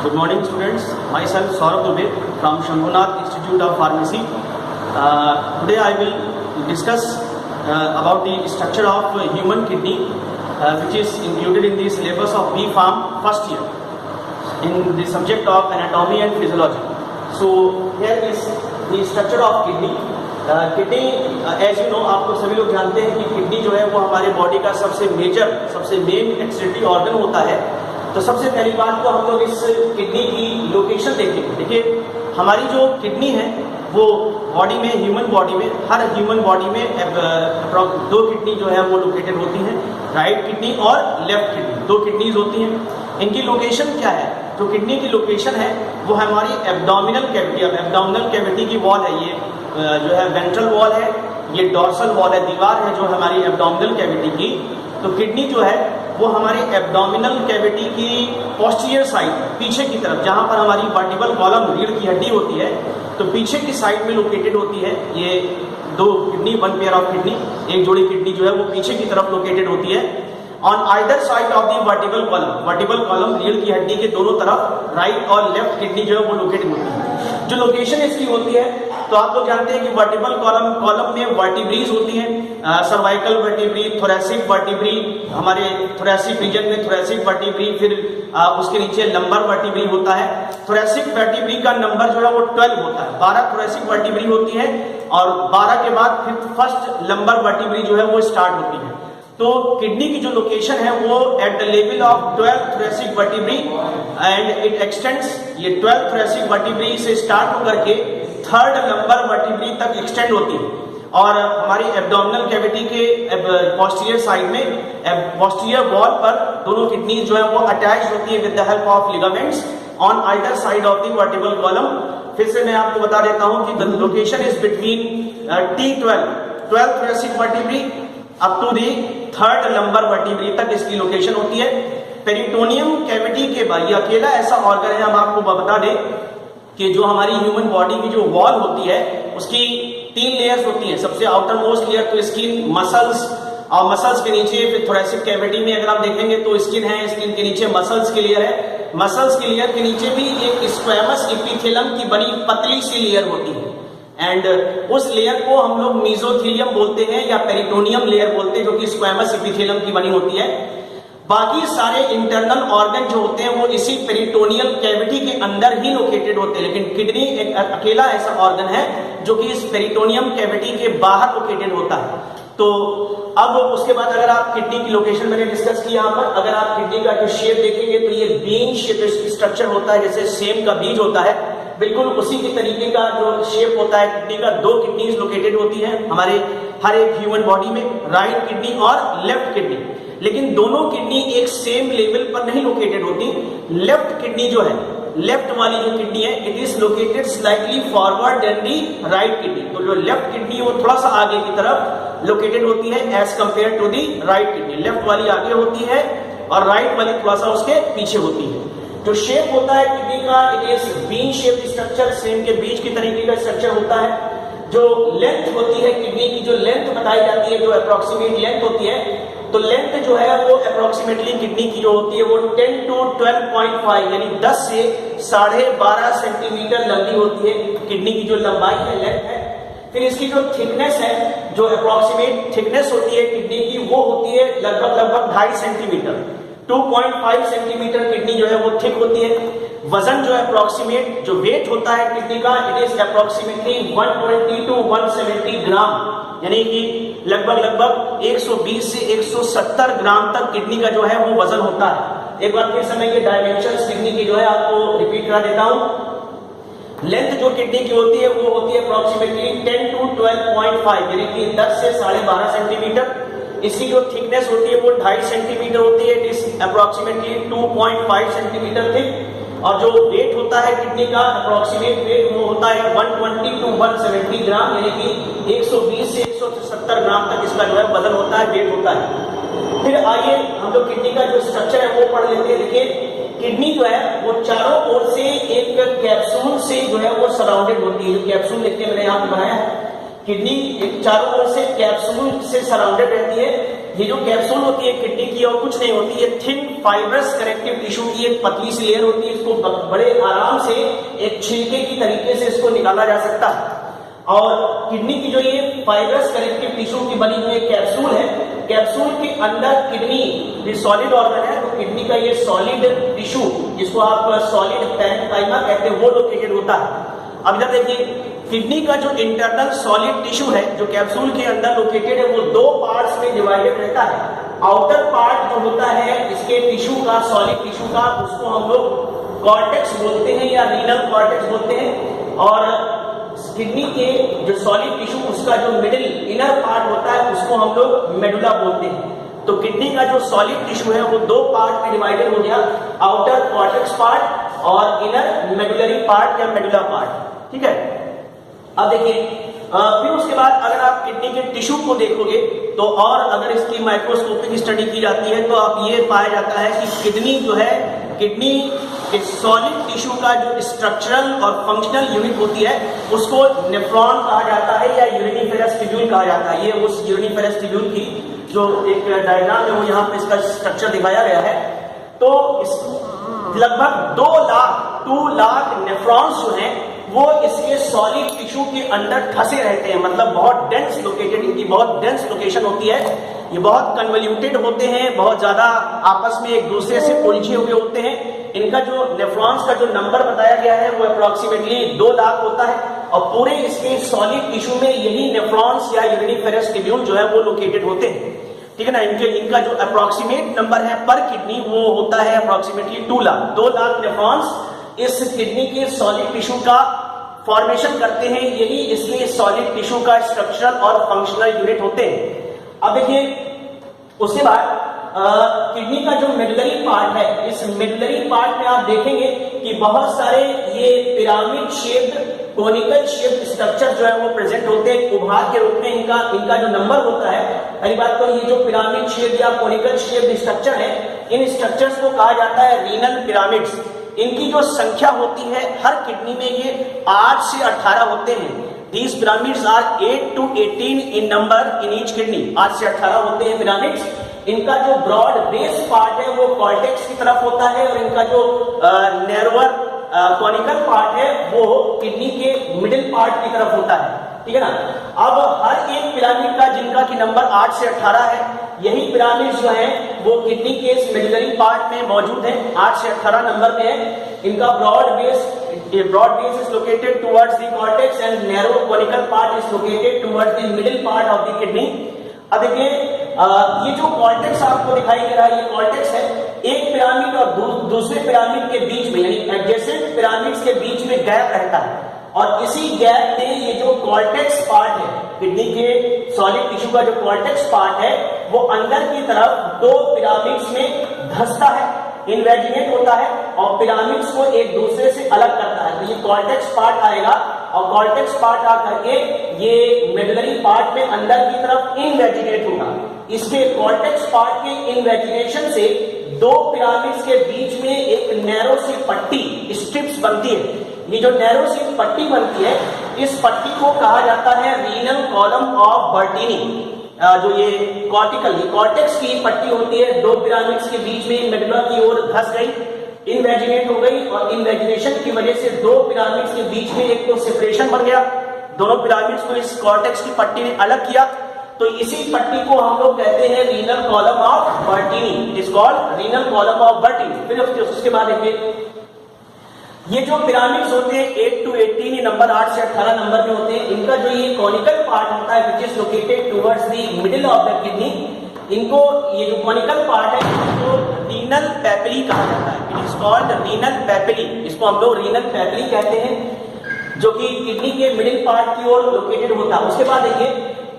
Good morning, students. Myself Saurabh Dubey from Shambhunath Institute of Pharmacy. Today I will discuss about the structure of human kidney, which is included in the syllabus of B.Pharm first year in the subject of anatomy and physiology. So here is the structure of kidney. Kidney as you know, आप लोग सभी लोग जानते हैं कि kidney जो है वो हमारे बॉडी का सबसे मेन एक्सक्रीटरी ऑर्गन होता है। तो सबसे पहली बात तो हम लोग इस किडनी की लोकेशन देखेंगे। देखिए, हमारी जो किडनी है वो बॉडी में, ह्यूमन बॉडी में, हर ह्यूमन बॉडी में दो किडनी जो है वो लोकेटेड होती हैं, राइट किडनी और लेफ्ट किडनी, दो किडनीज होती हैं। इनकी लोकेशन क्या है? जो किडनी की लोकेशन है वो हमारी एब्डोमिनल कैविटी। अब एब्डोमिनल कैविटी की वॉल है, ये जो है वेंट्रल वॉल है, ये डॉर्सल वॉल है, दीवार है जो हमारी एब्डोमिनल कैविटी की। तो किडनी जो है वो हमारी एब्डोमिनल कैविटी की पोस्टीरियर साइड, पीछे की तरफ, जहां पर हमारी वर्टिबल कॉलम, रीढ़ की हड्डी होती है, तो पीछे की साइड में लोकेटेड होती है। ये दो kidney, one pair of kidney, एक जोड़ी किडनी जो है वो पीछे की तरफ लोकेटेड होती है। On either side of the vertebral column, रीढ़ की हड्डी के दोनों तरफ राइट और लेफ्ट किडनी जो है वो लोकेटेड होती है। जो लोकेशन इसकी होती है, तो आप लोग जानते हैं कि वर्टिबल कॉलम में वर्टिब्रीज होती हैं, सर्वाइकल वर्टिब्री, थोरेसिक वर्टिब्री, हमारे थोरेसिक रीजन में थोरेसिक वर्टिब्री, फिर उसके नीचे लंबर वर्टिब्री होता है। थोरेसिक वर्टिब्री का नंबर जो है वो 12 होता है, 12 थोरेसिक वर्टिब्री होती है और 12 के बाद फिर फर्स्ट लंबर वर्टिब्री जो है वो स्टार्ट होती है। तो किडनी की जो लोकेशन है वो at the level of 12 thoracic vertebrae and it extends, ये 12 थोरेसिक वर्टिब्री से स्टार्ट होकर के थर्ड नंबर वर्टिब्री तक एक्सटेंड होती है। और हमारी एब्डोमिनल कैविटी के पोस्टीरियर साइड में, पोस्टीरियर वॉल पर दोनों किडनी जो है वो अटैच होती है with the help of ligaments on either side of the vertebral column. फिर से मैं आपको बता देता हूं कि the location is between T12 thoracic vertebrae up to the third number vertebrae तक इसकी लोकेशन होती है। पेरिटोनियम कैविटी के बाद, ये अकेला ऐसा ऑर्गन है, हम आपको बता दें कि जो हमारी ह्यूमन बॉडी की जो वॉल होती है उसकी 3 लेयर्स होती हैं। सबसे आउटर मोस्ट लेयर तो स्किन, मसल्स, और मसल्स के नीचे फिर थोरेसिक कैविटी में अगर आप देखेंगे तो स्किन है, स्किन के नीचे मसल्स की लेयर है, मसल्स की लेयर के नीचे भी एक स्क्वैमस एपिथेलियम की बनी पतली सी लेयर होती है एंड उस लेयर को हम लोग मेसोथेलियम बोलते हैं या पेरिटोनियम लेयर बोलते हैं, जो कि स्क्वैमस एपिथेलियम की बनी होती है। बाकी सारे इंटरनल ऑर्गन जो होते हैं वो इसी पेरिटोनियल कैविटी के अंदर ही लोकेटेड होते हैं, लेकिन किडनी एक अकेला ऐसा ऑर्गन है जो कि इस पेरिटोनियम कैविटी के बाहर लोकेटेड होता है। तो अब उसके बाद अगर आप किडनी की लोकेशन मैंने डिस्कस किया यहाँ पर, अगर आप किडनी का जो शेप देखेंगे तो ये बीन शेप स्ट्रक्चर होता है, जैसे सेम का बीज होता है, बिल्कुल उसी की तरीके का जो शेप होता है किडनी का। 2 किडनीज लोकेटेड होती हैं हमारे हर एक ह्यूमन बॉडी में, राइट किडनी और लेफ्ट किडनी, लेकिन दोनों किडनी एक सेम लेवल पर नहीं लोकेटेड होती। लेफ्ट किडनी जो है, लेफ्ट वाली जो किडनी है, it is located slightly forward than the right kidney. तो जो लेफ्ट किडनी है वो थोड़ा सा आगे की तरफ लोकेटेड होती है as compared to the right kidney. Left वाली आगे होती है और राइट वाली थोड़ा सा उसके पीछे होती है। जो शेप होता है किडनी का, it is bean shape structure, same के बीज की तरीके का स्ट्रक्चर होता है। जो लेंथ होती है किडनी की, जो लेंथ बताई जाती है, जो अप्रोक्सीमेट लेंथ होती है, तो लेंथ जो है वो अप्रोक्सीमेटली किडनी की जो होती है वो 10 to 12.5 यानी 10 से 12.5 सेंटीमीटर लंबी होती है किडनी की जो लंबाई है, लेंथ है। फिर इसकी जो थिकनेस है, जो अप्रोक्सीमेट थिकनेस होती है किडनी की, वो होती है लगभग 2.5 सेंटीमीटर, 2.5 सेंटीमीटर किडनी जो है वो थिक होती है। वजन जो है अप्रोक्सीमेट, जो वेट होता है किडनी का, इट इज अप्रोक्सीमेटली 120 to 170 ग्राम, यानी कि लगभग 120 से 170 ग्राम तक किडनी का जो है वो वजन होता है। एक बार फिर से मैं ये डायमेंशंस किडनी की जो है आपको रिपीट करा देता हूं। लेंथ जो किडनी की होती है वो होती है अप्रोक्सीमेटली 10 to 12.5 यानी कि 10 से 12.5 सेंटीमीटर। इसकी जो थिकनेस होती है वो 2.5 सेंटीमीटर होती है, it is approximately 2.5 centimetre thick. और जो वेट होता है किडनी का, अप्रोक्सीमेट वेट वो होता है 120 to 170 ग्राम, यानी कि 120 से 170 ग्राम तक इसका जो है वजन होता है, वेट होता है। फिर आइए हम लोग किडनी का जो स्ट्रक्चर है वो पढ़ लेते हैं। देखिए, किडनी जो है वो चारों ओर से एक कैप्सूल से जो है वो सराउंडेड होती है। कैप्सूल देखिए मैंने यहाँ पे बनाया है, किडनी एक चारों ओर से कैप्सूल से सराउंडेड रहती है। ये जो कैप्सूल होती है किडनी की और कुछ नहीं होती, ये थिन फाइब्रस कनेक्टिव टिश्यू की एक पतली सी लेयर होती है। इसको बड़े आराम से एक छिलके की तरीके से इसको निकाला जा सकता है। और किडनी की जो ये फाइब्रस कनेक्टिव टिश्यू की बनी हुई कैप्सूल है, कैप्सूल के अंदर किडनी ये सॉलिड ऑर्गन है, तो किडनी का ये सॉलिड टिश्यू जिसको आप सॉलिड पैरेन्काइमा कहते हैं वो लोकेटेड होता है। अब इधर देखिए, किडनी का जो इंटरनल सॉलिड टिश्यू है जो कैप्सूल के अंदर लोकेटेड है वो दो पार्ट्स में डिवाइडेड रहता है। आउटर पार्ट जो होता है इसके टिश्यू का, सॉलिड टिश्यू का, उसको हम लोग कॉर्टेक्स बोलते हैं या रीनल कॉर्टेक्स बोलते हैं। और किडनी के जो सॉलिड टिश्यू उसका जो मिडिल इनर पार्ट होता है उसको हम लोग मेडुला बोलते हैं। तो किडनी का जो सॉलिड टिश्यू है वो दो पार्ट में डिवाइडेड हो गया, आउटर कॉर्टेक्स पार्ट और इनर मेडुलरी पार्ट या मेडुला पार्ट। ठीक है, अब देखिए फिर उसके बाद अगर आप किडनी के टिश्यू को देखोगे तो और अगर इसकी माइक्रोस्कोपिक स्टडी की जाती है तो आप ये पाया जाता है कि किडनी जो है, किडनी इस सॉलिड टिश्यू का जो स्ट्रक्चरल और फंक्शनल यूनिट होती है उसको नेफ्रॉन कहा जाता है या यूरिनिफेरस ट्यूब्यूल कहा जाता है। ये उस यूरिनिफेरस ट्यूब्यूल की जो एक डायग्राम है वो यहाँ पे इसका स्ट्रक्चर दिखाया गया है। तो लगभग 2 लाख नेफ्रॉन्स जो हैं वो इसके सॉलिड टिश्यू के अंदर फंसे रहते हैं, मतलब बहुत डेंस लोकेटेड, इनकी बहुत डेंस लोकेशन होती है। ये बहुत कन्वल्यूटेड होते हैं, बहुत ज्यादा आपस में एक दूसरे से उलझे हुए होते हैं। इनका जो नेफ्रॉन्स का जो नंबर बताया गया है वो अप्रोक्सीमेटली 2 लाख होता है और पूरे इसके सॉलिड टिश्यू में यही नेफ्रॉन्स या यूरिनिफेरस ट्यूब्यूल जो है वो लोकेटेड होते हैं। ठीक है ना, इनका जो अप्रोक्सीमेट नंबर है पर किडनी वो होता है अप्रोक्सीमेटली 2 लाख नेफ्रॉन्स इस किडनी के सॉलिड टिश्यू का फॉर्मेशन करते हैं। यही इसलिए सॉलिड टिश्यू का स्ट्रक्चरल और फंक्शनल यूनिट होते हैं। अब देखिए उसके बाद किडनी का जो मेडुलरी पार्ट है, इस मेडुलरी पार्ट में आप देखेंगे कि बहुत सारे ये pyramid shaped, conical shaped structure जो है वो प्रेजेंट होते हैं उभार के रूप में। इनका जो नंबर होता है, पहली बात तो ये जो पिरामिड शेप या कोनिकल शेप्ड स्ट्रक्चर है, इन स्ट्रक्चर्स को कहा जाता है रीनल पिरामिड्स। इनकी जो संख्या होती है हर किडनी में ये 8 से 18 होते हैं। These pyramids are 8 to 18 in number in each kidney। 8 से 18 होते हैं पिरामिड्स। इनका जो ब्रॉड बेस पार्ट है वो कॉर्टेक्स की तरफ होता है और इनका जो नैरोअर कॉनिकल पार्ट है वो किडनी के मिडिल पार्ट की तरफ होता है। ठीक है ना। अब हर एक पिरामिड का जिनका की नंबर 8 से 18 है, यही पिरामिड जो है वो किडनी के इस मेडुलरी पार्ट में मौजूद है, 8 से 18 नंबर में है। इनका broad base is located towards the cortex and narrow conical part is located towards the middle part of the kidney। अब देखिए ये जो कॉर्टेक्स आपको दिखाई दे रहा है, ये कॉर्टेक्स है। एक पिरामिड और दूसरे पिरामिड के बीच में यानी एडजेसेंट पिरामिड्स के बीच में गैप रहता है और इसी गैप में ये जो कॉर्टेक्स पार्ट है, किडनी के सॉलिड टिश्यू का जो कॉर्टेक्स पार्ट है वो अंदर की तरफ 2 पिरामिड्स में धंसता है, इन्वेजिनेट होता है और पिरामिड्स को एक दूसरे से अलग करता है। तो ये कॉर्टेक्स पार्ट आएगा और कॉर्टेक्स पार्ट आकर के ये मेडुलरी पार्ट में अंदर की तरफ इन्वेजिनेट होगा। इसके कॉर्टेक्स पार्ट के इन्वेजिनेशन से 2 पिरामिड्स के बीच में एक नैरो सी पट्टी, स्ट्रिप्स बनती है। ये जो नैरो सी पट्टी बनती है, इस पट्टी को कहा जाता है रीनल कॉलम ऑफ बर्टीनी। जो ये कॉर्टेक्स की पट्टी होती है 2 पिरामिड्स के बीच में मेडुला की ओर धंस गई, इन्वेजिनेट हो गई और इन्वेजिनेशन की वजह से 2 पिरामिड्स के बीच में एक तो सेपरेशन बन गया, दोनों पिरामिड्स को इस कॉर्टेक्स की पट्टी ने अलग किया। तो इसी पट्टी को हम लोग कहते हैं renal column of बर्टीनी, is called renal column of बर्टीनी। फिर उसके बाद देखिए ये जो पिरामिड्स होते हैं 8 to 18 नंबर 8 से 18 नंबर में होते हैं। इनका जो ये कॉनिकल पार्ट होता है which is located towards the middle of the kidney, इनको ये जो कॉनिकल पार्ट है इसको रीनल पेपिली कहा जाता है। It is called renal papillae, इसको हम लोग रीनल पेपिली कहते हैं, जो कि किडनी के मिडिल पार्ट की ओर लोकेटेड होता है। उसके बाद देखिए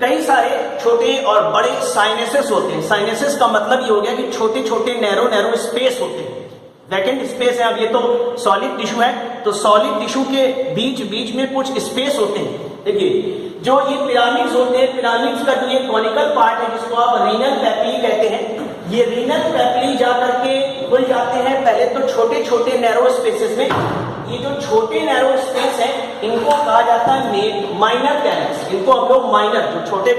कई सारे छोटे और बड़े साइनेसेस होते हैं। साइनेसेस का मतलब ये हो गया कि छोटे छोटे नैरो स्पेस होते हैं, वैकेंट स्पेस है। अब ये तो सॉलिड टिश्यू है तो सॉलिड टिश्यू के बीच में कुछ स्पेस होते हैं। देखिए जो ये पिरामिड्स होते हैं, पिरामिड्स का जो ये कॉनिकल पार्ट है जिसको आप रीनल पेपिली कहते हैं, ये रीनल पेपिली जाकर के खुल जाते हैं पहले तो छोटे छोटे नैरो स्पेसेस में। ये जो छोटे नैरो स्पेस है इनको कहा जाता है माइनर कैनल्स। इनको हम लोग माइनर जो छोटे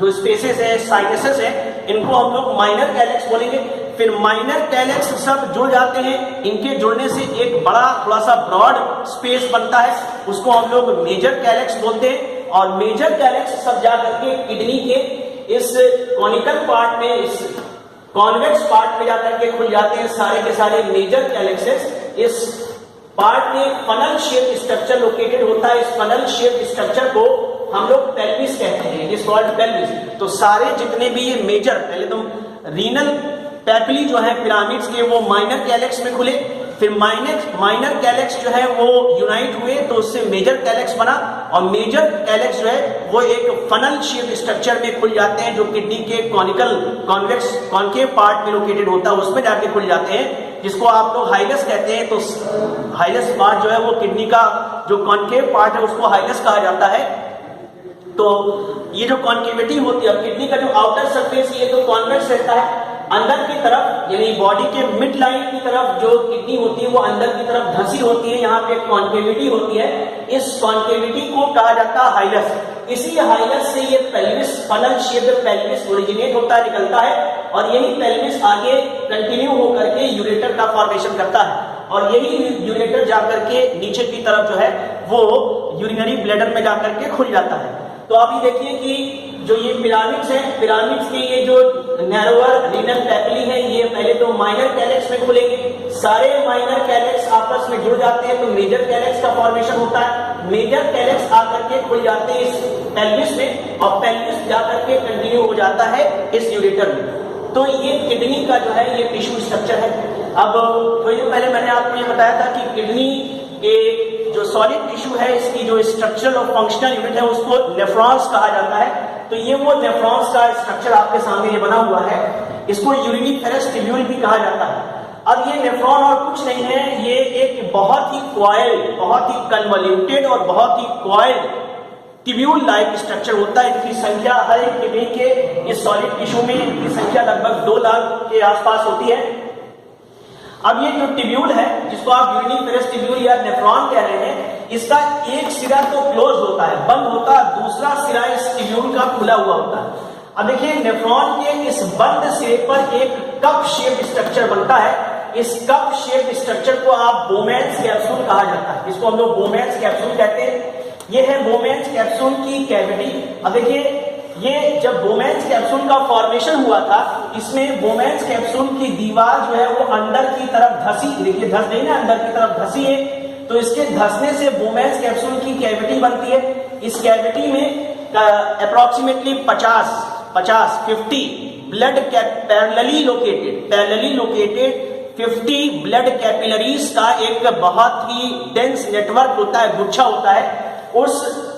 जो स्पेसेस है, साइनसेस है, इनको हम लोग माइनर कैलेक्स बोलेंगे। फिर माइनर कैलेक्स सब जुड़ जाते हैं, इनके जुड़ने से एक बड़ा थोड़ा सा ब्रॉड स्पेस बनता है, उसको हम लोग मेजर कैलेक्स बोलते हैं। और मेजर कैलेक्स सब जा करके किडनी के इस कॉनिकल पार्ट में, इस कॉन्वेक्स पार्ट में जाकर के खुल जाते हैं सारे के सारे मेजर कैलेक्सेस। इस पार्ट में फनल शेप स्ट्रक्चर लोकेटेड होता है। इस फनल शेप स्ट्रक्चर को हम लोग पेल्विस कहते हैं, इज कॉल्ड पेल्विस। तो सारे जितने भी ये मेजर, पहले तो रीनल पैपिली जो है पिरामिड्स के, वो माइनर कैलेक्स में खुले, फिर माइनर कैलेक्स जो है वो यूनाइट हुए तो उससे मेजर कैलेक्स बना, और मेजर कैलेक्स जो है वो एक फनल शेप स्ट्रक्चर में खुल जाते हैं जो किडनी के कॉनिकल कॉन्वेक्स कॉन्केव पार्ट में लोकेटेड होता है, उसमें जाके खुल जाते हैं, जिसको आप लोग हाइलस कहते हैं। तो हाइलस पार्ट जो है वो किडनी का जो कॉन्केव पार्ट है उसको हाइलस कहा जाता है। तो ये जो कॉन्केविटी होती है, किडनी का जो आउटर सरफेस ये तो कॉन्वेक्स रहता है, अंदर की तरफ यानी बॉडी के मिड लाइन की तरफ जो किडनी होती है वो अंदर की तरफ धंसी होती है, यहाँ पे कॉन्केविटी होती है। इस कॉन्केविटी को कहा जाता है हाइलस। इसी हाइलस से ये pelvis, funnel shaped pelvis originate होता है, निकलता है, और यही पेल्विस आगे कंटिन्यू होकर के यूरेटर का फॉर्मेशन करता है, और यही यूरेटर जाकर के नीचे की तरफ जो है वो यूरिनरी ब्लैडर में जाकर के खुल जाता है। तो आप ये देखिए कि जो ये पिरामिड्स हैं, पिरामिड्स के ये जो नैरोअर रीनल पैपिली है, ये पहले तो माइनर कैलेक्स में खुलेंगे, सारे माइनर कैलेक्स आपस में जुड़ जाते हैं तो मेजर कैलेक्स का फॉर्मेशन होता है। मेजर कैलेक्स आकर के खुल जाते हैं इस पेल्विस में, और पेल्विस जाकर के कंटिन्यू हो जाता है इस यूरेटर में। तो ये किडनी का जो है ये टिश्यू स्ट्रक्चर है। अब तो ये पहले मैंने आपको ये बताया था कि किडनी के जो सॉलिड टिश्यू है, इसकी जो स्ट्रक्चरल और फंक्शनल यूनिट है उसको नेफ्रॉन्स कहा जाता है। तो ये वो नेफ्रॉन्स का स्ट्रक्चर आपके सामने ये बना हुआ है, इसको यूरिनिफेरस ट्यूब्यूल भी कहा जाता है। अब ये नेफ्रॉन और कुछ नहीं है, ये एक बहुत ही कॉइल्ड, बहुत ही कन्वोल्यूटेड और बहुत ही कॉइल्ड ट्यूब्यूल लाइक स्ट्रक्चर होता है, जिसकी संख्या हर एक किडनी के इस सॉलिड टिश्यू में की संख्या लगभग 2 लाख के आसपास होती है। अब ये जो ट्यूब्यूल है, जिसको आप यूरिनिफेरस ट्यूब्यूल या नेफ्रॉन कह रहे हैं, इसका एक सिरा तो क्लोज होता है, बंद होता है, दूसरा सिरा इस ट्यूब्यूल का खुला हुआ होता है। अब देखिए नेफ्रॉन के इस बंद सिरे पर एक कप शेप स्ट्रक्चर बनता है। इस कप शेप स्ट्रक्चर को आप बोमेन्स कैप्सूल कहा जाता है, इसको हम लोग बोमेन्स कैप्सूल कहते हैं। ये है बोमेन्स कैप्सूल की कैविटी। अब देखिए ये जब बोमेन्स कैप्सूल का फॉर्मेशन हुआ था, इसमें बोमेन्स कैप्सूल की दीवार जो है वो अंदर की तरफ धसी, देखिए धस गई ना, अंदर की तरफ धसी है, तो इसके धसने से बोमेन्स कैप्सूल की कैविटी बनती है। इस कैविटी में approximately 50 blood parallelly located 50 blood capillaries का एक बहुत ही डेंस नेटवर्क होता है, गुच्छा होता है। उस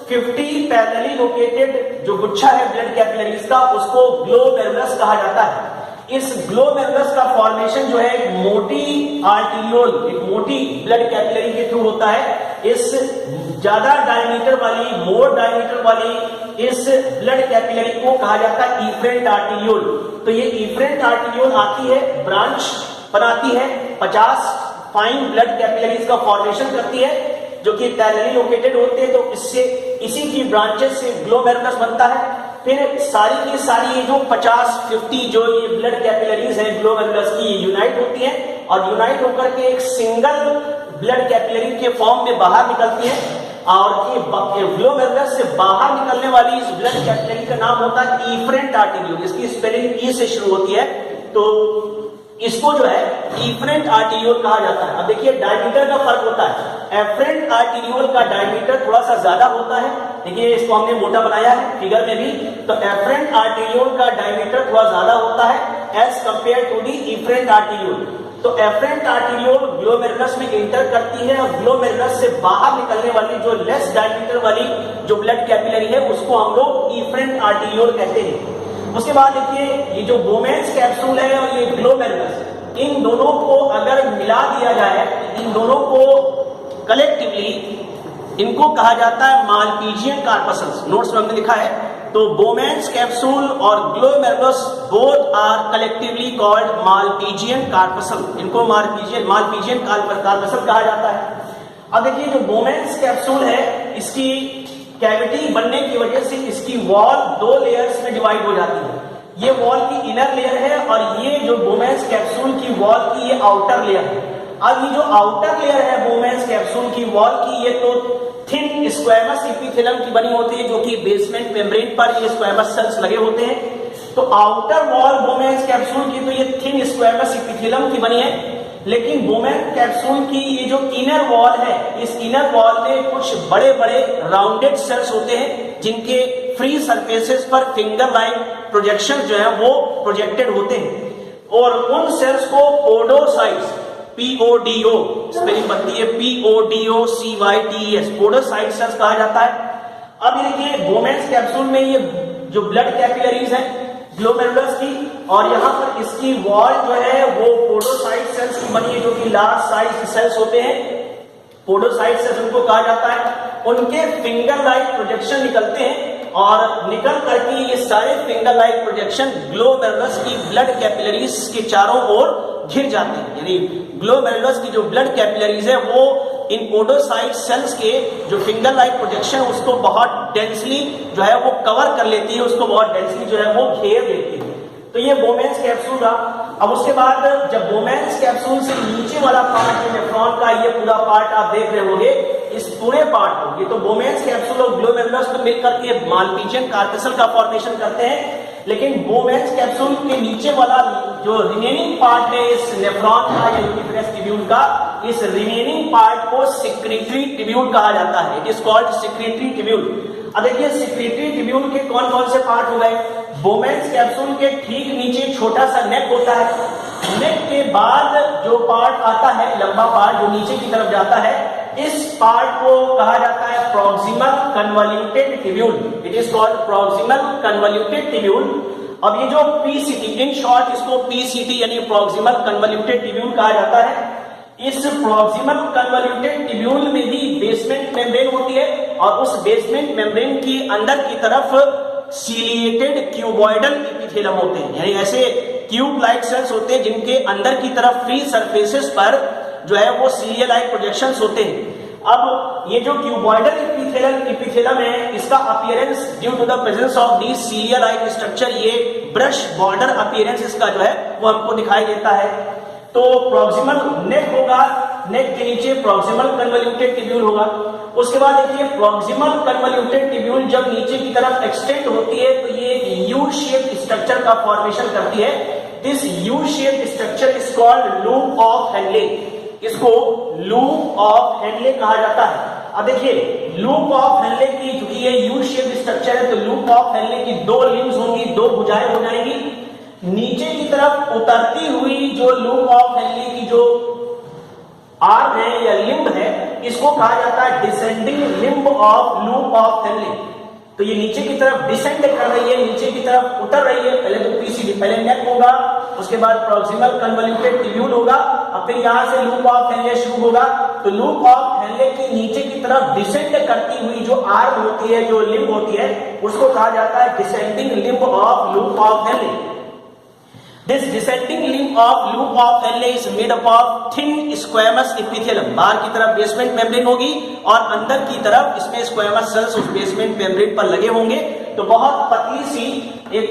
50 पैरेलली लोकेटेड जो गुच्छा है ब्लड कैपिलरीज का, उसको ग्लोमेरुलस कहा जाता है। इस ग्लोमेरुलस का फॉर्मेशन जो है एक मोटी आर्टीरियोल, एक मोटी ब्लड कैपिलरी के थ्रू होता है। इस ज्यादा डायमीटर वाली, मोर डायमीटर वाली इस ब्लड कैपिलरी को कहा जाता है इफरेंट आर्टीरियोल। तो ये इफरेंट आर्टीरियोल आती है, ब्रांच बनाती है, 50 फाइन ब्लड कैपिलरीज का फॉर्मेशन करती है, जो कि पैरेलली लोकेटेड होते हैं। तो इससे, इसी की ब्रांचेस से ग्लोमेरुलस बनता है। फिर सारी की सारी ये जो 50 जो ये ब्लड कैपिलरीज हैं ग्लोमेरुलस की, ये यूनाइट होती हैं, और यूनाइट होकर के एक सिंगल ब्लड कैपिलरी के फॉर्म में बाहर निकलती है। और ये ग्लोमेरुलस से बाहर निकलने वाली इस ब्लड कैपिलरी का नाम होता है इफरेंट आर्टीरियोल, इसकी स्पेलिंग ई से शुरू होती है, तो इसको जो है इफरेंट आर्टीरियोल कहा जाता है। अब देखिए डायमीटर का फर्क होता है, एफरेंट आर्टीरियोल का डायमीटर थोड़ा सा ज्यादा होता है, देखिए इसको हमने मोटा बनाया है फिगर में भी, तो एफरेंट आर्टीरियोल का डायमीटर थोड़ा ज्यादा होता है as compared to the efferent arteriole. तो एफरेंट आर्टीरियोल ग्लोमेरुलस में इंटर करती है, और ग्लोमेरुलस से बाहर निकलने वाली जो लेस डायमीटर वाली जो ब्लड कैपिलरी है उसको हम लोग इफरेंट आर्टीरियोल कहते हैं। उसके बाद देखिए ये जो बोमेन्स कैप्सूल है और ये ग्लोमेरुलस, इन दोनों को अगर मिला दिया जाए, इन दोनों को कलेक्टिवली इनको कहा जाता है मालपीजियन कार्पसल्स। नोट्स में हमने लिखा है, तो बोमेन्स कैप्सूल और glomerulus both are collectively called Malpighian corpuscle, इनको मालपीजियन कार्पसल कहा जाता है। अब देखिए जो बोमेन्स कैप्सूल है, इसकी कैविटी बनने की वजह से इसकी वॉल 2 लेयर्स में डिवाइड हो जाती है। ये वॉल की इनर लेयर है और ये जो बोमेंस कैप्सूल की वॉल की ये आउटर लेयर है। अब ये जो आउटर लेयर है बोमेंस कैप्सूल की वॉल की, ये तो थिन स्क्वैमस एपिथेलियम की बनी होती है, जो कि बेसमेंट मेम्ब्रेन पर ये स्क्वैमस सेल्स लगे होते हैं। तो आउटर वॉल बोमेंस कैप्सूल की तो ये थिन स्क्वैमस एपिथेलियम की बनी है, लेकिन बोमेंस कैप्सूल की ये जो इनर वॉल है, इस इनर वॉल में कुछ बड़े बड़े राउंडेड सेल्स होते हैं, जिनके फ्री सरफेसेस पर फिंगर लाइक प्रोजेक्शन जो है वो प्रोजेक्टेड होते हैं, और उन सेल्स को पोडोसाइट्स, PODO स्पेलिंग बनती है PODOCYTES, पोडोसाइट सेल्स कहा जाता है। अब ये देखिए बोमेंस कैप्सूल में ये जो ब्लड कैपिलरीज है ग्लोमेरुलस की, और यहाँ पर इसकी वॉल जो है वो पोडोसाइट सेल्स की बनी है, जो कि लार्ज साइज सेल्स होते हैं। पोडोसाइट सेल्स उनको कहा जाता है। उनके फिंगर लाइक प्रोजेक्शन निकलते हैं, और निकल करके ये सारे फिंगर लाइक प्रोजेक्शन ग्लोमेरुलस की ब्लड कैपिलरीज के चारों ओर घिर जाते हैं। यानी ग्लोमेरुलस की जो ब्लड कैपिलरीज है वो इन पोडोसाइट सेल्स के जो फिंगर लाइक प्रोजेक्शन उसको बहुत डेंसली जो है वो कवर कर लेती है, उसको बहुत डेंसली जो है वो घेर लेती है। तो ये बोमेंस कैप्सूल रहा। अब उसके बाद जब बोमेंस कैप्सूल से नीचे वाला पार्ट नेफ्रॉन का ये पूरा पार्ट आप देख रहे होंगे, इस पूरे पार्ट को, ये तो बोमेंस कैप्सूल और ग्लोमेरुलस को मिलकर के मालपीजियन कार्पेसल का फॉर्मेशन करते हैं, लेकिन बोमेंस कैप्सूल के नीचे वाला जो रिमेनिंग पार्ट है इस नेफ्रॉन का या यूनिफेरस ट्यूब्यूल का, इस रिमेनिंग पार्ट को सेक्रेटरी ट्यूब्यूल कहा जाता है। It is called secretary tubule. अब देखिए सेक्रेटरी ट्यूब्यूल के कौन कौन से पार्ट हो गए। बोमेंस कैप्सूल के ठीक नीचे छोटा सा नेक होता है। नेक के बाद जो पार्ट आता है, लंबा पार्ट जो नीचे की तरफ जाता है, इस पार्ट को कहा जाता है proximal कन्वॉल्यूटेड tubule. It is called proximal कन्वॉल्यूटेड tubule. अब ये जो PCT, इन शॉर्ट इसको PCT यानी प्रॉक्सिमल कन्वॉल्यूटेड ट्यूब्यूल कहा जाता है। इस प्रॉक्सिमल कन्वॉल्यूटेड ट्यूब्यूल में भी बेसमेंट मेम्ब्रेन होती है, और उस बेसमेंट मेम्ब्रेन की अंदर की तरफ सीलिएटेड क्यूबॉइडल एपिथेलियम होते हैं, यानी ऐसे क्यूब लाइक सेल्स होते हैं जिनके अंदर की तरफ फ्री सरफेसेस पर जो है वो सीलिया लाइक प्रोजेक्शंस होते हैं। अब ये जो क्यूबॉइडल एपिथेलियम है, इसका appearance due to the presence of the cilia like structure, ये ब्रश बॉर्डर अपीयरेंस इसका जो है वो हमको दिखाई देता है। तो प्रॉक्सिमल नेक होगा, नेक के नीचे प्रॉक्सिमल कन्वॉल्यूटेड ट्यूब्यूल होगा। उसके बाद देखिए प्रॉक्सिमल कन्वॉल्यूटेड ट्यूब्यूल जब नीचे की तरफ एक्सटेंड होती है तो ये यू शेप स्ट्रक्चर का फॉर्मेशन करती है। This U shape structure is called loop of Henle. इसको लूप ऑफ हेनले कहा जाता है। अब देखिए लूप ऑफ हेनले की, क्योंकि ये यू शेप स्ट्रक्चर है, तो लूप ऑफ हेनले की दो लिम्स होंगी, दो भुजाएं हो जाएंगी। नीचे की तरफ उतरती हुई जो लूप ऑफ हेनले की जो आर्म है या लिम्ब है, इसको कहा जाता है descending limb of loop of Henle. तो ये नीचे की तरफ डिसेंड कर रही है, नीचे की तरफ उतर रही है। पहले तो PCT, पहले नेक होगा, उसके बाद प्रॉक्सिमल कन्वॉल्यूटेड ट्यूब्यूल होगा, अब फिर यहां से लूप ऑफ हेनले शुरू होगा। तो लूप ऑफ हेनले की नीचे की तरफ डिसेंड करती हुई जो आर्म होती है, जो लिम्ब होती है, उसको कहा जाता है descending limb of loop of Henle. This descending limb of loop of Henle is made up of thin squamous epithelium। बाहर की तरफ बेसमेंट मेम्ब्रेन होगी और अंदर की तरफ इसमें स्क्वैमस सेल्स उस बेसमेंट मेम्ब्रेन पर लगे होंगे। तो बहुत पतली सी एक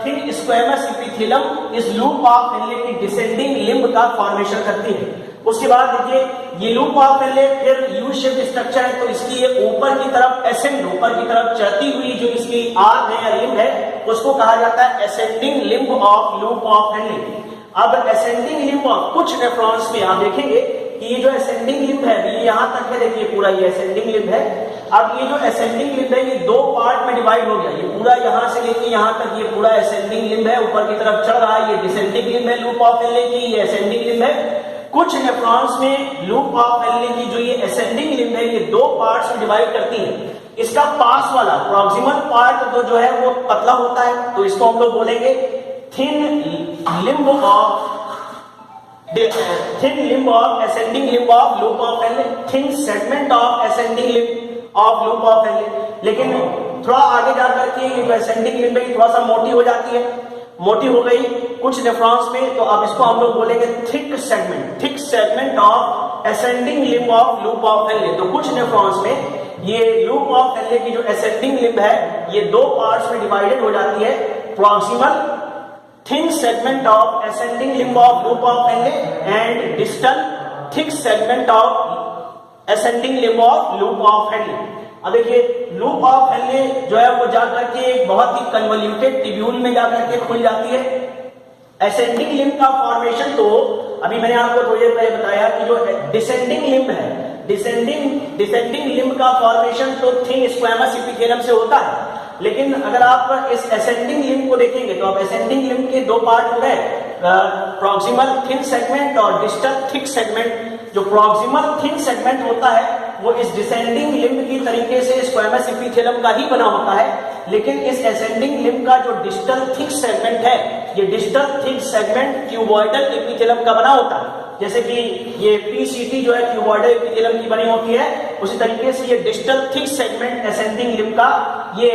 थिन स्क्वैमस एपिथेलियम इस लूप ऑफ हेनले की डिसेंडिंग लिम्ब का फॉर्मेशन करती है। उसके बाद देखिए ये लूप ऑफ हेनले फिर यू शेप स्ट्रक्चर है, तो इसकी ये ऊपर की तरफ एसेंड, ऊपर की तरफ चढ़ती हुई जो इसकी आर्म है या लिम्ब है, उसको कहा जाता है ascending limb of loop of Henle. अब एसेंडिंग लिम्ब ऑफ कुछ नेफ्रॉन्स में आप देखेंगे कि ये जो एसेंडिंग लिम्ब है, ये यहां तक है, देखिए पूरा ये एसेंडिंग लिम्ब है। अब ये जो एसेंडिंग लिम्ब है ये दो पार्ट में डिवाइड हो गया। ये पूरा यहां से लेके यहां तक ये पूरा एसेंडिंग लिम्ब है, ऊपर की तरफ चढ़ रहा है, ये डिसेंडिंग लिम्ब है लूप ऑफ हेनले की, ये एसेंडिंग लिम्ब है। कुछ नेफ्रॉन्स में लूप ऑफ हेनले की जो ये एसेंडिंग लिम्ब है, ये दो पार्ट्स में डिवाइड करती है। इसका पास वाला प्रॉक्सिमल पार्ट तो जो है वो पतला होता है, तो इसको हम लोग बोलेंगे thin limb of ascending limb of loop of Henle, thin segment of ascending limb of loop of Henle. लेकिन थोड़ा आगे जाकर के ये जो असेंडिंग लिम्ब है थोड़ा सा मोटी हो जाती है, मोटी हो गई कुछ नेफ्रॉन्स में, तो अब इसको हम लोग बोलेंगे thick segment of ascending limb of loop of Henle. तो कुछ नेफ्रॉन्स में ये लूप ऑफ हेनले की जो असेंडिंग लिम्ब है ये दो पार्ट्स में डिवाइडेड हो जाती है, proximal thin segment of ascending limb of loop of Henle and distal thick segment of ascending limb of loop of Henle। अब देखिए लूप ऑफ हेनले जो है वो जाकर के एक बहुत ही कन्वोल्यूटेड ट्यूब्यूल में जाकर के खुल जाती है। असेंडिंग लिम्ब का फॉर्मेशन तो अभी मैंने आपको थोड़ी देर पहले बताया कि जो डिसेंडिंग लिम्ब है, डिसेंडिंग लिम्ब का फॉर्मेशन तो थिन स्क्वैमस एपिथेलियम से होता है, लेकिन अगर आप इस असेंडिंग लिम्ब को देखेंगे तो आप असेंडिंग लिम्ब के दो पार्ट हो गए, प्रॉक्सिमल थिन सेगमेंट और डिस्टल थिक सेगमेंट। जो प्रॉक्सिमल थिन सेगमेंट होता है वो इस डिसेंडिंग लिम्ब की तरीके से स्क्वैमस एपिथेलियम का ही बना होता है, लेकिन इस असेंडिंग लिम्ब का जो डिस्टल थिक सेगमेंट है, ये distal thick segment cuboidal epithelium का बना होता है। जैसे कि ये पीसीटी जो है क्यूबॉइडल एपिथेलियम की बनी होती है, उसी तरीके से ये distal thick segment ascending limb का ये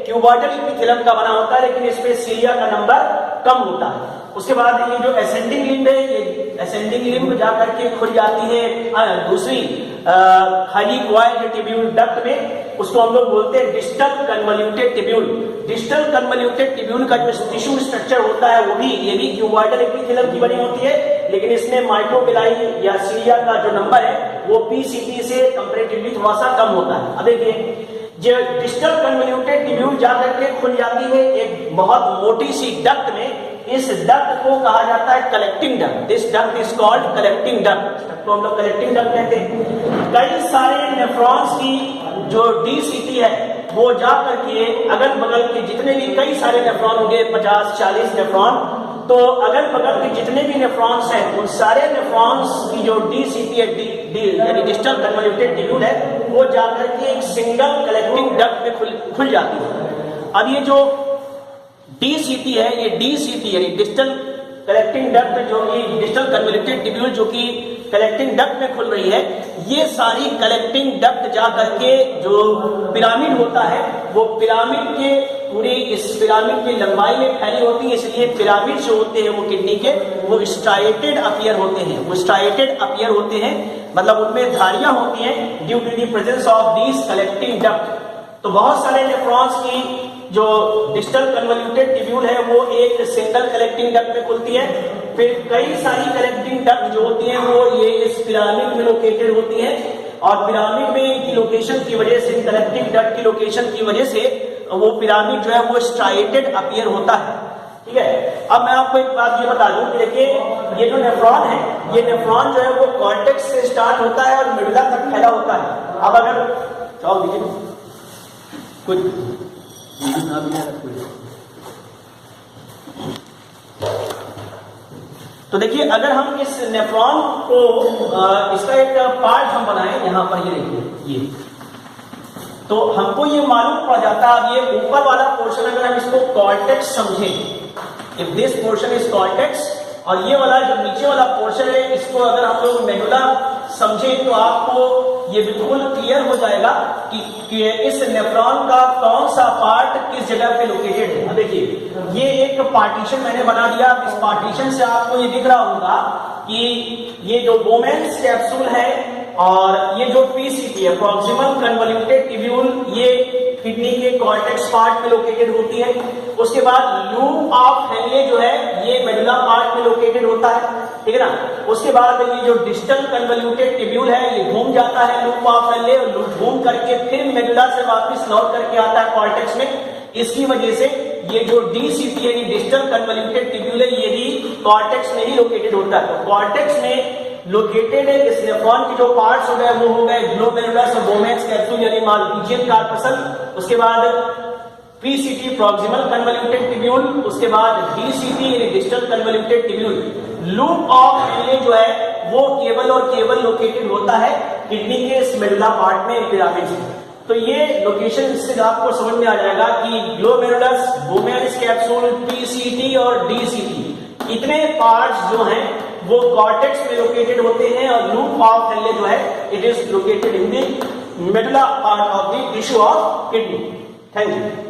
क्यूबॉइडल एपिथेलियम का बना होता है, लेकिन इसमें सीलिया का नंबर कम होता है। उसके बाद ये जो असेंडिंग लिम्ब है, ये असेंडिंग लिम्ब जाकर के खुल जाती है दूसरी हाईली कॉइल्ड ट्यूब्यूल डक्ट में, उसको हम लोग बोलते हैं distal convoluted tubule. Distal convoluted tubule का जो टिश्यू स्ट्रक्चर होता है वो भी ये भी क्यूबॉइडल एपिथेलियम की बनी होती है, लेकिन इसमें माइक्रोबिलाई या सीलिया का जो नंबर है वो पीसीटी से कंपैरेटिवली थोड़ा सा कम होता है। अब देखिए जो डिस्टल कन्वोल्यूटेड ट्यूब्यूल जाकर के खुल जाती है एक बहुत मोटी सी डक्ट में, इस डक्ट को कहा जाता है collecting duct. This duct is called collecting duct, तो हम लोग कलेक्टिंग डक्ट कहते हैं। कई सारे नेफ्रॉन्स की जो डीसीटी है वो जाकर के अगल बगल के जितने भी कई सारे नेफ्रॉन होंगे, 50-40 नेफ्रॉन, तो अगल बगल के जितने भी नेफ्रॉन्स हैं उन सारे नेफ्रॉन्स की जो डीसीटी है यानी डिस्टल कन्वोल्यूटेड ट्यूब्यूल है वो जाकर के एक सिंगल कलेक्टिंग डक्ट में खुल जाती है। अब ये जो डीसीटी है, ये डीसीटी यानी डिस्टल कलेक्टिंग डक्ट जो कि डिस्टल कन्वोल्यूटेड ट्यूब्यूल जो कि कलेक्टिंग डक्ट में खुल रही है, ये सारी कलेक्टिंग डक्ट जा करके जो पिरामिड होता है वो पिरामिड के पूरी इस पिरामिड की लंबाई में फैली होती है, इसलिए पिरामिड जो होते हैं वो किडनी के वो स्ट्राइटेड अपीयर होते हैं। वो स्ट्राइटेड अपीयर होते हैं मतलब उनमें धारियां होती हैं due to the presence of these collecting duct. तो बहुत सारे नेफ्रॉन्स की जो डिस्टल कन्वोल्यूटेड ट्यूब्यूल है वो एक सिंगल कलेक्टिंग डक्ट में खुलती है, फिर कई सारी कलेक्टिंग डक्ट जो होती हैं वो ये इस पिरामिड में लोकेटेड होती हैं, और पिरामिड में इनकी लोकेशन की वजह से, कलेक्टिंग डक्ट की लोकेशन की वजह से वो पिरामिड जो है वो स्ट्राइटेड अपीयर होता है। ठीक है, अब मैं आपको एक बात ये बता दूं कि देखिए ये जो नेफ्रॉन है, ये नेफ्रॉन जो है वो कॉर्टेक्स से स्टार्ट होता है और मेडुला तक फैला होता है। अब अगर चाहो दीजिए कुछ तो देखिए अगर हम इस नेफ्रॉन को इसका एक पार्ट हम बनाएं, यहां पर ये देखिए ये, तो हमको ये मालूम पड़ जाता है। अब ये ऊपर वाला पोर्शन अगर हम इसको कॉर्टेक्स समझें, if this portion is cortex, और ये वाला जो नीचे वाला पोर्शन है इसको अगर हम लोग मेडुला समझें तो आपको ये बिल्कुल क्लियर हो जाएगा कि इस नेफ्रॉन का कौन सा पार्ट किस जगह पे लोकेटेड है। अब देखिए ये एक पार्टीशन मैंने बना दिया, इस पार्टीशन से आपको ये दिख रहा होगा कि ये जो बोमेन्स कैप्सूल है और ये जो पीसीटी है प्रॉक्सिमल कन्वोल्यूटेड ट्यूब्यूल, ये किडनी के कॉर्टेक्स पार्ट में लोकेटेड होती है। उसके बाद लूप ऑफ हेनले जो है ये मेडुला पार्ट में लोकेटेड होता है, ठीक है ना। उसके बाद ये जो डिस्टल कन्वोल्यूटेड ट्यूब्यूल है ये घूम जाता है लूप ऑफ हेनले, घूम करके फिर मेडुला से वापस लौट करके आता है कॉर्टेक्स में। इसकी वजह से ये जो डीसीटी यानी डिस्टल कन्वोल्यूटेड ट्यूब्यूल है ये भी कॉर्टेक्स में ही लोकेटेड होता है। तो कॉर्टेक्स में लोकेटेड है इस नेफ्रॉन के जो पार्ट्स हो गए वो हो गए ग्लोमेरुलस और बोमेन्स कैप्सूल यानी मालपीजियन कार्पसल, उसके बाद पीसीटी प्रॉक्सिमल कन्वोल्यूटेड ट्यूब्यूल, उसके बाद डीसीटी यानी distal convoluted tubule. Loop of Henle जो है वो केवल और केवल लोकेटेड होता है किडनी के इस मेडुला पार्ट में, पिरामिड में। तो ये लोकेशन से आपको समझ में आ जाएगा कि ग्लोमेरुलस, बोमेन्स कैप्सूल, पीसीटी और डीसीटी इतने पार्ट्स जो हैं वो कॉर्टेक्स में लोकेटेड होते हैं, और लूप ऑफ हेनले जो है it is located in the medulla part of the tissue of kidney. Thank you.